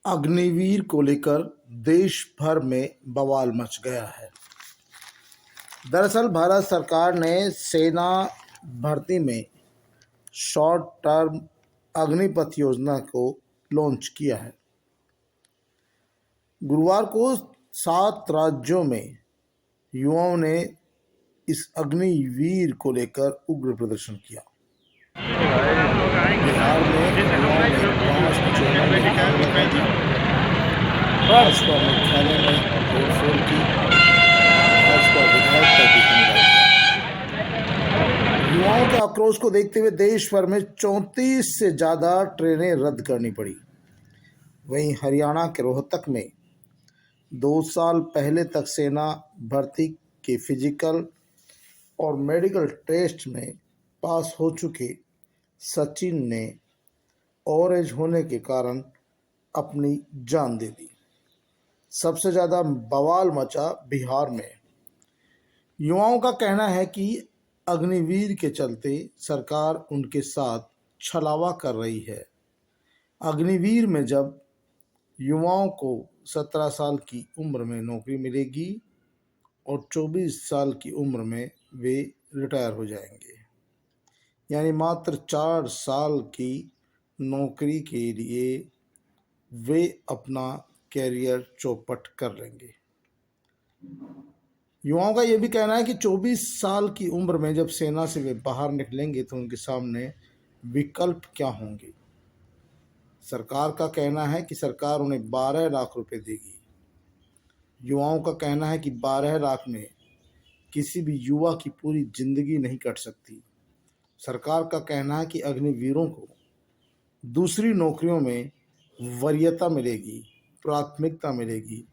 अग्निवीर को लेकर देश भर में बवाल मच गया है। दरअसल भारत सरकार ने सेना भर्ती में शॉर्ट टर्म अग्निपथ योजना को लॉन्च किया है। गुरुवार को 7 राज्यों में युवाओं ने इस अग्निवीर को लेकर उग्र प्रदर्शन किया। बिहार में युवाओं ने 5 चुनाव में भाजपा मुख्यालय में तोड़फोड़ की, भाजपा विधायक का भी हमला किया। युवाओं के आक्रोश को देखते हुए देश भर में 34 से ज़्यादा ट्रेनें रद्द करनी पड़ी। वहीं हरियाणा के रोहतक में 2 साल पहले तक सेना भर्ती के फिजिकल और मेडिकल टेस्ट में पास हो चुके सचिन ने ओवरेज होने के कारण अपनी जान दे दी। सबसे ज़्यादा बवाल मचा बिहार में। युवाओं का कहना है कि अग्निवीर के चलते सरकार उनके साथ छलावा कर रही है। अग्निवीर में जब युवाओं को 17 साल की उम्र में नौकरी मिलेगी और 24 साल की उम्र में वे रिटायर हो जाएंगे, यानी मात्र 4 साल की नौकरी के लिए वे अपना कैरियर चौपट कर लेंगे। युवाओं का यह भी कहना है कि 24 साल की उम्र में जब सेना से वे बाहर निकलेंगे तो उनके सामने विकल्प क्या होंगे। सरकार का कहना है कि सरकार उन्हें 12 लाख रुपए देगी। युवाओं का कहना है कि 12 लाख में किसी भी युवा की पूरी जिंदगी नहीं कट सकती। सरकार का कहना है कि अग्निवीरों को दूसरी नौकरियों में वरीयता मिलेगी, प्राथमिकता मिलेगी।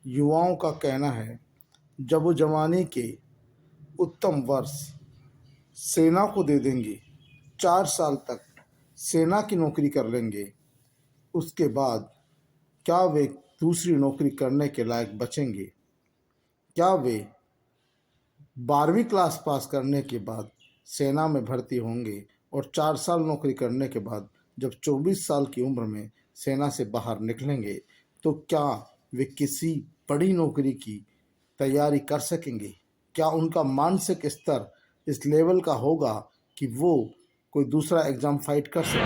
युवाओं का कहना है जब वो जवानी के उत्तम वर्ष सेना को दे देंगे, 4 साल तक सेना की नौकरी कर लेंगे, उसके बाद क्या वे दूसरी नौकरी करने के लायक बचेंगे? क्या वे 12वीं क्लास पास करने के बाद सेना में भर्ती होंगे और 4 साल नौकरी करने के बाद जब 24 साल की उम्र में सेना से बाहर निकलेंगे तो क्या वे किसी बड़ी नौकरी की तैयारी कर सकेंगे? क्या उनका मानसिक स्तर इस लेवल का होगा कि वो कोई दूसरा एग्ज़ाम फाइट कर सके?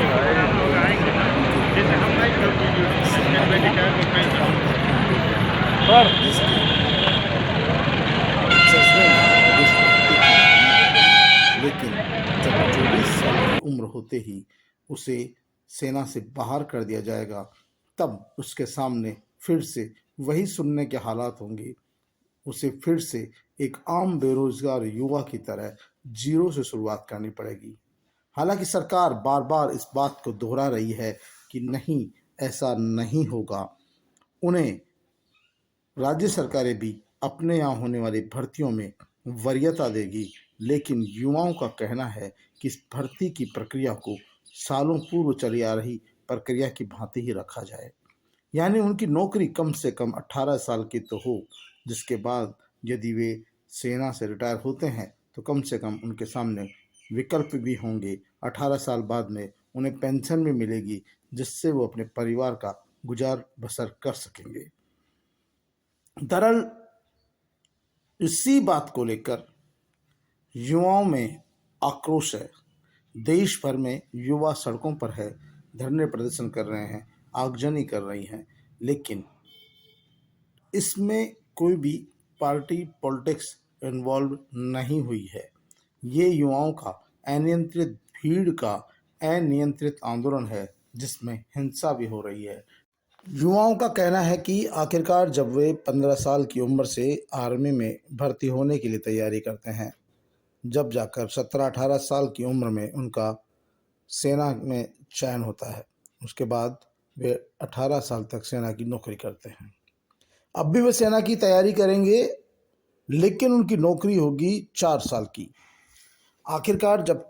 लेकिन जब 24 साल की उम्र होते ही उसे सेना से बाहर कर दिया जाएगा, तब उसके सामने फिर से वही सुनने के हालात होंगे। उसे फिर से एक आम बेरोजगार युवा की तरह जीरो से शुरुआत करनी पड़ेगी। हालांकि सरकार बार बार इस बात को दोहरा रही है कि नहीं, ऐसा नहीं होगा। उन्हें राज्य सरकारें भी अपने यहाँ होने वाली भर्तियों में वरीयता देगी, लेकिन युवाओं का कहना है कि इस भर्ती की प्रक्रिया को सालों पूर्व चली आ रही प्रक्रिया की भांति ही रखा जाए, यानी उनकी नौकरी कम से कम 18 साल की तो हो, जिसके बाद यदि वे सेना से रिटायर होते हैं तो कम से कम उनके सामने विकल्प भी होंगे। 18 साल बाद में उन्हें पेंशन भी मिलेगी, जिससे वो अपने परिवार का गुजार बसर कर सकेंगे। दरअसल इसी बात को लेकर युवाओं में आक्रोश है। देश भर में युवा सड़कों पर है, धरने प्रदर्शन कर रहे हैं, आगजनी कर रही हैं, लेकिन इसमें कोई भी पार्टी पॉलिटिक्स इन्वॉल्व नहीं हुई है। ये युवाओं का अनियंत्रित भीड़ का अनियंत्रित आंदोलन है, जिसमें हिंसा भी हो रही है। युवाओं का कहना है कि आखिरकार जब वे 15 साल की उम्र से आर्मी में भर्ती होने के लिए तैयारी करते हैं, जब जाकर 17-18 साल की उम्र में उनका सेना में चयन होता है, उसके बाद वे 18 साल तक सेना की नौकरी करते हैं। अब भी वे सेना की तैयारी करेंगे, लेकिन उनकी नौकरी होगी 4 साल की। आखिरकार जब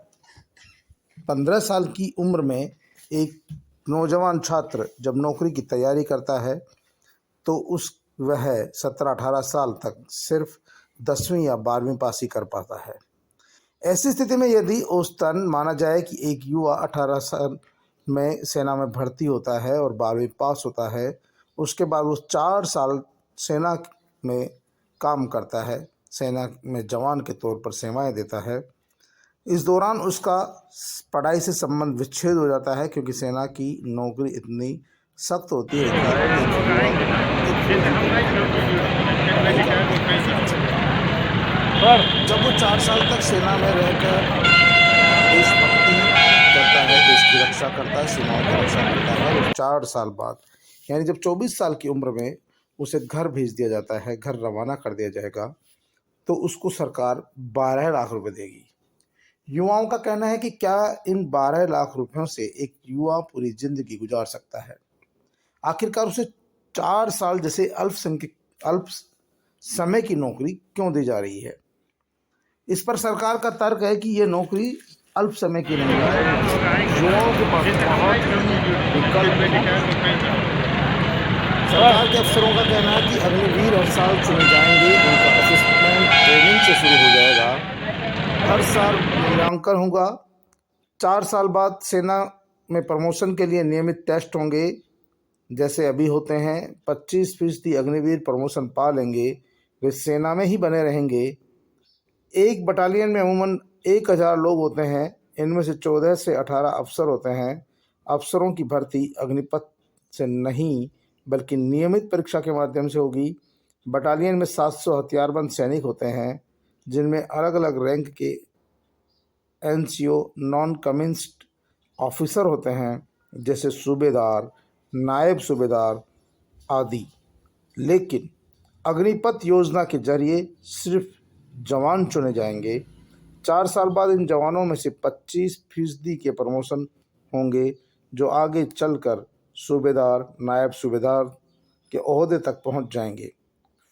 15 साल की उम्र में एक नौजवान छात्र जब नौकरी की तैयारी करता है तो वह 17-18 साल तक सिर्फ 10वीं या 12वीं पास ही कर पाता है। ऐसी स्थिति में यदि औसतन माना जाए कि एक युवा 18 साल में सेना में भर्ती होता है और 12वीं पास होता है, उसके बाद वो 4 साल सेना में काम करता है, सेना में जवान के तौर पर सेवाएं देता है। इस दौरान उसका पढ़ाई से संबंध विच्छेद हो जाता है, क्योंकि सेना की नौकरी इतनी सख्त होती है कि जब वो 4 साल तक सेना में रहकर देशभक्ति करता है, देश की रक्षा करता है, सीमाओं की रक्षा करता है, और 4 साल बाद यानी जब 24 साल की उम्र में उसे घर भेज दिया जाता है, घर रवाना कर दिया जाएगा, तो उसको सरकार 12 लाख रुपए देगी। युवाओं का कहना है कि क्या इन 12 लाख रुपयों से एक युवा पूरी जिंदगी गुजार सकता है? आखिरकार उसे 4 साल जैसे अल्प समय की नौकरी क्यों दी जा रही है? इस पर सरकार का तर्क है कि ये नौकरी अल्प समय की नहीं है, युवाओं के पास बहुत विकल्प है। सरकार के अफसरों का कहना है कि अग्निवीर हर साल चुने जाएंगे, उनका असिस्टेंट ट्रेनिंग से शुरू हो जाएगा, हर साल मूल्यांकन होगा, 4 साल बाद सेना में प्रमोशन के लिए नियमित टेस्ट होंगे, जैसे अभी होते हैं। 25% अग्निवीर प्रमोशन पा लेंगे, वे सेना में ही बने रहेंगे। एक बटालियन में अमूमन 1000 लोग होते हैं, इनमें से 14 से 18 अफसर होते हैं। अफसरों की भर्ती अग्निपथ से नहीं बल्कि नियमित परीक्षा के माध्यम से होगी। बटालियन में 700 हथियारबंद सैनिक होते हैं, जिनमें अलग अलग रैंक के एनसीओ नॉन कमिस्ड ऑफिसर होते हैं, जैसे सूबेदार, नायब सूबेदार आदि। लेकिन अग्निपथ योजना के जरिए सिर्फ जवान चुने जाएंगे। 4 साल बाद इन जवानों में से 25% के प्रमोशन होंगे, जो आगे चलकर सूबेदार, नायब सूबेदार के ओहदे तक पहुंच जाएंगे।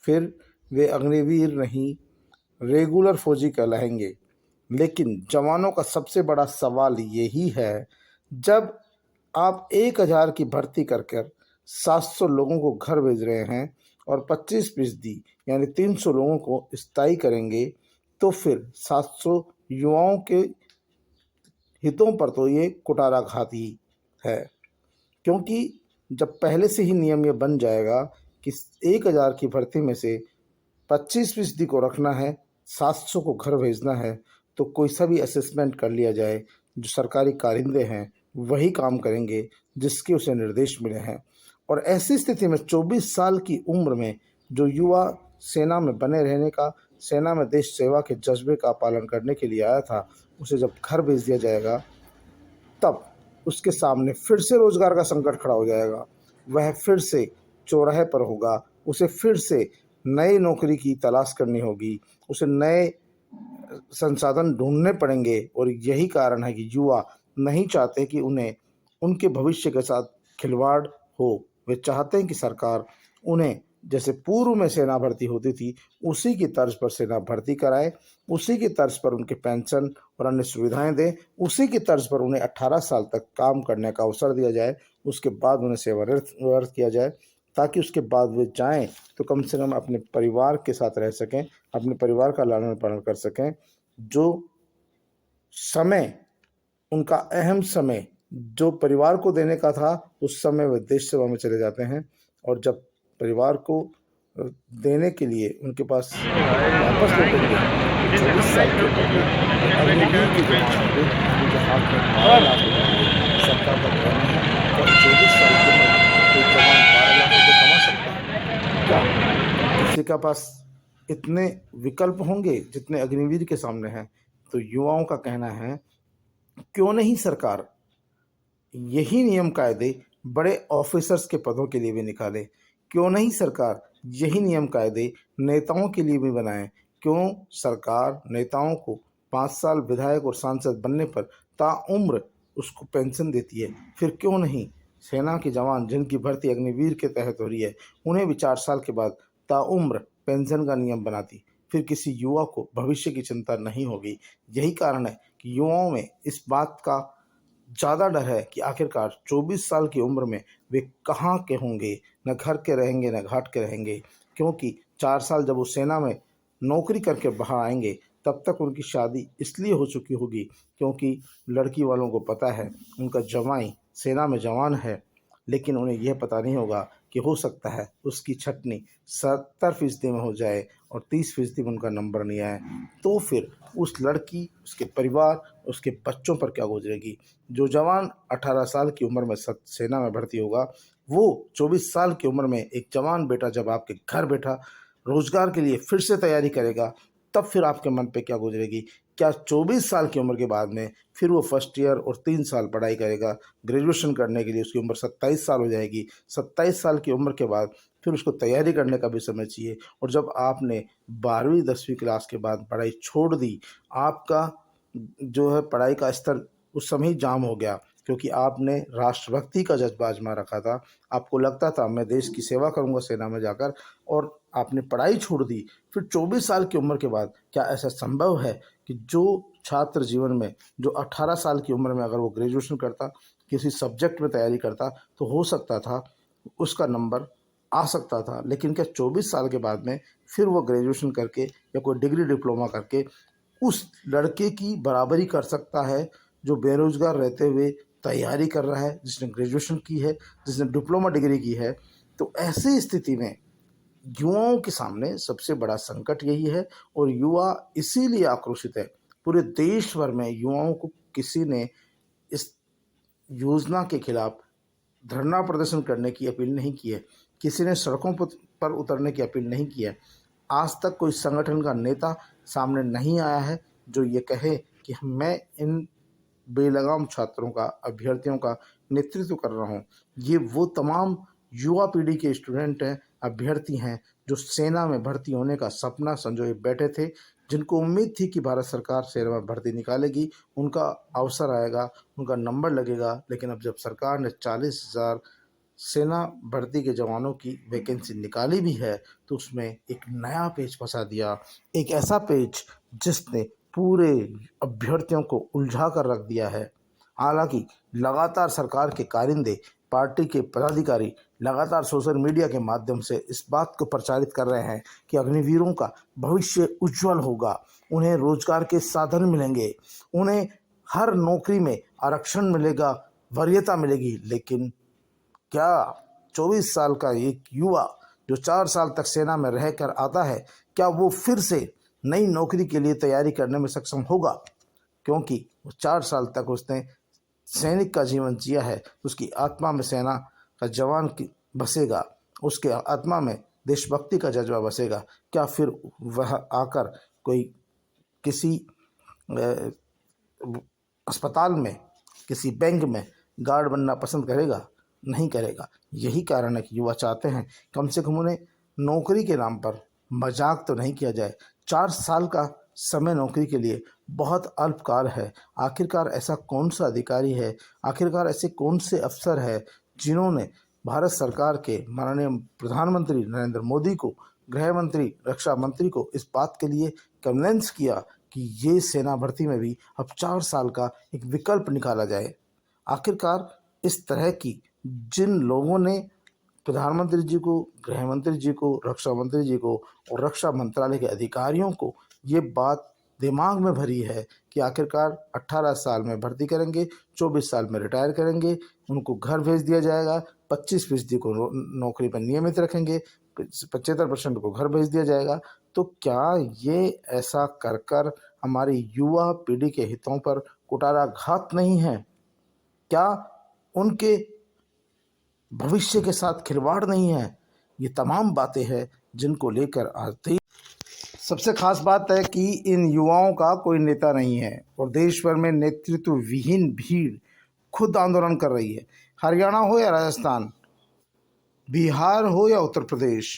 फिर वे अग्निवीर नहीं, रेगुलर फौजी कहलाएंगे। लेकिन जवानों का सबसे बड़ा सवाल यही है, जब आप 1000 की भर्ती कर 700 लोगों को घर भेज रहे हैं और 25% यानी 300 लोगों को स्थायी करेंगे, तो फिर 700 युवाओं के हितों पर तो ये कुठाराघात ही है। क्योंकि जब पहले से ही नियम ये बन जाएगा कि 1000 की भर्ती में से 25% को रखना है, 700 को घर भेजना है, तो कोई सा भी असेसमेंट कर लिया जाए, जो सरकारी कारिंदे हैं वही काम करेंगे जिसके उसे निर्देश मिले हैं। और ऐसी स्थिति में 24 साल की उम्र में जो युवा सेना में बने रहने का, सेना में देश सेवा के जज्बे का पालन करने के लिए आया था, उसे जब घर भेज दिया जाएगा, तब उसके सामने फिर से रोजगार का संकट खड़ा हो जाएगा। वह फिर से चौराहे पर होगा, उसे फिर से नई नौकरी की तलाश करनी होगी, उसे नए संसाधन ढूंढने पड़ेंगे। और यही कारण है कि युवा नहीं चाहते कि उन्हें उनके भविष्य के साथ खिलवाड़ हो। वे चाहते हैं कि सरकार उन्हें जैसे पूर्व में सेना भर्ती होती थी, उसी की तर्ज पर सेना भर्ती कराए, उसी की तर्ज पर उनके पेंशन और अन्य सुविधाएं दें, उसी की तर्ज पर उन्हें 18 साल तक काम करने का अवसर दिया जाए, उसके बाद उन्हें सेवानिवृत्त किया जाए, ताकि उसके बाद वे जाएं तो कम से कम अपने परिवार के साथ रह सकें, अपने परिवार का लालन पालन कर सकें। जो समय, उनका अहम समय जो परिवार को देने का था, उस समय वे देश सेवा में चले जाते हैं। और जब परिवार को देने के लिए उनके पास वापस लौटेंगे, 24 साल के अग्निवीर की जमानत उनके हाथ में 12 लाख रुपए। सरकार का कहना है कि 24 साल की उम्र कोई जवान 12 लाख रुपए कमा सकता है क्या? किसी का पास इतने विकल्प होंगे जितने अग्निवीर के सामने हैं? तो युवाओं का कहना है, क्यों नहीं सरकार यही नियम कायदे बड़े ऑफिसर्स के पदों के लिए भी निकाले? क्यों नहीं सरकार यही नियम कायदे नेताओं के लिए भी बनाए? क्यों सरकार नेताओं को 5 साल विधायक और सांसद बनने पर ताउम्र उसको पेंशन देती है? फिर क्यों नहीं सेना के जवान जिनकी भर्ती अग्निवीर के तहत हो रही है, उन्हें भी 4 साल के बाद ताउम्र पेंशन का नियम बनाती? फिर किसी युवा को भविष्य की चिंता नहीं होगी। यही कारण है कि युवाओं में इस बात का ज़्यादा डर है कि आखिरकार 24 साल की उम्र में वे कहाँ के होंगे, न घर के रहेंगे न घाट के रहेंगे। क्योंकि 4 साल जब वो सेना में नौकरी करके बाहर आएंगे, तब तक उनकी शादी इसलिए हो चुकी होगी क्योंकि लड़की वालों को पता है उनका जवाई सेना में जवान है, लेकिन उन्हें यह पता नहीं होगा कि हो सकता है उसकी छँटनी 70% में हो जाए और 30% में उनका नंबर नहीं आए, तो फिर उस लड़की, उसके परिवार, उसके बच्चों पर क्या गुजरेगी। जो जवान 18 साल की उम्र में सेना में भर्ती होगा, वो 24 साल की उम्र में एक जवान बेटा जब आपके घर बैठा रोजगार के लिए फिर से तैयारी करेगा, तब फिर आपके मन पे क्या गुजरेगी। क्या 24 साल की उम्र के बाद में फिर वो फर्स्ट ईयर और 3 साल पढ़ाई करेगा, ग्रेजुएशन करने के लिए उसकी उम्र 27 साल हो जाएगी। 27 साल की उम्र के बाद फिर उसको तैयारी करने का भी समय चाहिए। और जब आपने 12वीं 10वीं क्लास के बाद पढ़ाई छोड़ दी, आपका जो है पढ़ाई का स्तर उस समय ही जाम हो गया, क्योंकि आपने राष्ट्रभक्ति का जज्बा आजमा रखा था। आपको लगता था मैं देश की सेवा करूंगा सेना में जाकर, और आपने पढ़ाई छोड़ दी। फिर 24 साल की उम्र के बाद क्या ऐसा संभव है कि जो छात्र जीवन में, जो 18 साल की उम्र में अगर वो ग्रेजुएशन करता, किसी सब्जेक्ट में तैयारी करता, तो हो सकता था उसका नंबर आ सकता था। लेकिन क्या 24 साल के बाद में फिर वो ग्रेजुएशन करके या कोई डिग्री डिप्लोमा करके उस लड़के की बराबरी कर सकता है जो बेरोजगार रहते हुए तैयारी कर रहा है, जिसने ग्रेजुएशन की है, जिसने डिप्लोमा डिग्री की है। तो ऐसी स्थिति में युवाओं के सामने सबसे बड़ा संकट यही है, और युवा इसीलिए आक्रोशित है। पूरे देश भर में युवाओं को किसी ने इस योजना के खिलाफ धरना प्रदर्शन करने की अपील नहीं की है, किसी ने सड़कों पर उतरने की अपील नहीं की है। आज तक कोई संगठन का नेता सामने नहीं आया है जो ये कहे कि मैं इन बेलगाम छात्रों का, अभ्यर्थियों का नेतृत्व कर रहा हूँ। ये वो तमाम युवा पीढ़ी के स्टूडेंट हैं, अभ्यर्थी हैं, जो सेना में भर्ती होने का सपना संजोए बैठे थे, जिनको उम्मीद थी कि भारत सरकार सेना में भर्ती निकालेगी, उनका अवसर आएगा, उनका नंबर लगेगा। लेकिन अब जब सरकार ने 40,000 सेना भर्ती के जवानों की वैकेंसी निकाली भी है, तो उसमें एक नया पेच फंसा दिया, एक ऐसा पेच जिसने पूरे अभ्यर्थियों को उलझा कर रख दिया है। हालांकि लगातार सरकार के कारिंदे, पार्टी के पदाधिकारी लगातार सोशल मीडिया के माध्यम से इस बात को प्रचारित कर रहे हैं कि अग्निवीरों का भविष्य उज्जवल होगा, उन्हें रोजगार के साधन मिलेंगे, उन्हें हर नौकरी में आरक्षण मिलेगा, वरीयता मिलेगी। लेकिन क्या 24 साल का एक युवा जो 4 साल तक सेना में रहकर आता है, क्या वो फिर से नई नौकरी के लिए तैयारी करने में सक्षम होगा? क्योंकि वो 4 साल तक उसने सैनिक का जीवन जिया है, उसकी आत्मा में सेना का जवान की बसेगा, उसके आत्मा में देशभक्ति का जज्बा बसेगा। क्या फिर वह आकर कोई किसी अस्पताल में, किसी बैंक में गार्ड बनना पसंद करेगा? नहीं करेगा। यही कारण है कि युवा चाहते हैं कम से कम उन्हें नौकरी के नाम पर मजाक तो नहीं किया जाए। 4 साल का समय नौकरी के लिए बहुत अल्पकाल है। आखिरकार ऐसा कौन सा अधिकारी है, आखिरकार ऐसे कौन से अफसर है जिन्होंने भारत सरकार के माननीय प्रधानमंत्री नरेंद्र मोदी को, गृह मंत्री, रक्षा मंत्री को इस बात के लिए कन्विंस किया कि ये सेना भर्ती में भी अब 4 साल का एक विकल्प निकाला जाए। आखिरकार इस तरह की जिन लोगों ने प्रधानमंत्री जी को, गृह मंत्री जी को, रक्षा मंत्री जी को और रक्षा मंत्रालय के अधिकारियों को ये बात दिमाग में भरी है कि आखिरकार 18 साल में भर्ती करेंगे, 24 साल में रिटायर करेंगे, उनको घर भेज दिया जाएगा, 25% को नौकरी पर नियमित रखेंगे, 75% को घर भेज दिया जाएगा। तो क्या ये ऐसा कर कर हमारी युवा पीढ़ी के हितों पर कुठाराघात नहीं है? क्या उनके भविष्य के साथ खिलवाड़ नहीं है? ये तमाम बातें हैं जिनको लेकर आज सबसे खास बात है कि इन युवाओं का कोई नेता नहीं है और देश भर में नेतृत्व विहीन भीड़ खुद आंदोलन कर रही है। हरियाणा हो या राजस्थान, बिहार हो या उत्तर प्रदेश,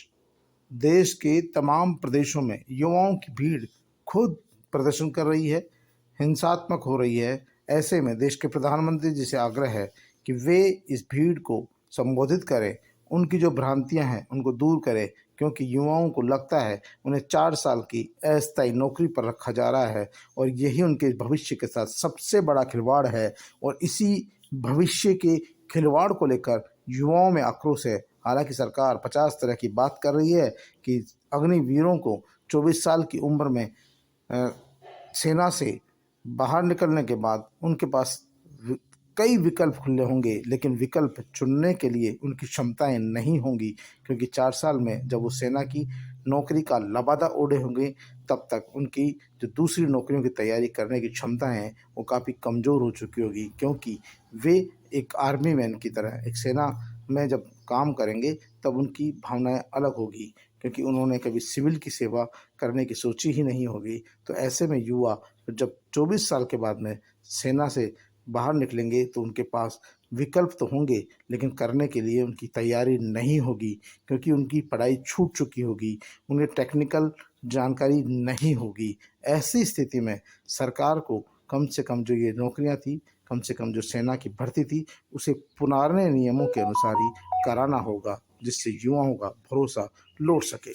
देश के तमाम प्रदेशों में युवाओं की भीड़ खुद प्रदर्शन कर रही है, हिंसात्मक हो रही है। ऐसे में देश के प्रधानमंत्री जी से आग्रह है कि वे इस भीड़ को संबोधित करें, उनकी जो भ्रांतियां हैं उनको दूर करें, क्योंकि युवाओं को लगता है उन्हें 4 साल की अस्थायी नौकरी पर रखा जा रहा है और यही उनके भविष्य के साथ सबसे बड़ा खिलवाड़ है। और इसी भविष्य के खिलवाड़ को लेकर युवाओं में आक्रोश है। हालांकि सरकार 50 तरह की बात कर रही है कि अग्निवीरों को 24 साल की उम्र में सेना से बाहर निकलने के बाद उनके पास कई विकल्प खुले होंगे, लेकिन विकल्प चुनने के लिए उनकी क्षमताएं नहीं होंगी, क्योंकि 4 साल में जब वो सेना की नौकरी का लबादा ओढ़े होंगे, तब तक उनकी जो दूसरी नौकरियों की तैयारी करने की क्षमता है वो काफ़ी कमज़ोर हो चुकी होगी, क्योंकि वे एक आर्मी मैन की तरह एक सेना में जब काम करेंगे तब उनकी भावनाएं अलग होगी, क्योंकि उन्होंने कभी सिविल की सेवा करने की सोची ही नहीं होगी। तो ऐसे में युवा जब 24 साल के बाद में सेना से बाहर निकलेंगे तो उनके पास विकल्प तो होंगे, लेकिन करने के लिए उनकी तैयारी नहीं होगी, क्योंकि उनकी पढ़ाई छूट चुकी होगी, उन्हें टेक्निकल जानकारी नहीं होगी। ऐसी स्थिति में सरकार को कम से कम जो ये नौकरियां थी, कम से कम जो सेना की भर्ती थी, उसे पुराने नियमों के अनुसार ही कराना होगा, जिससे युवाओं का भरोसा लौट सके।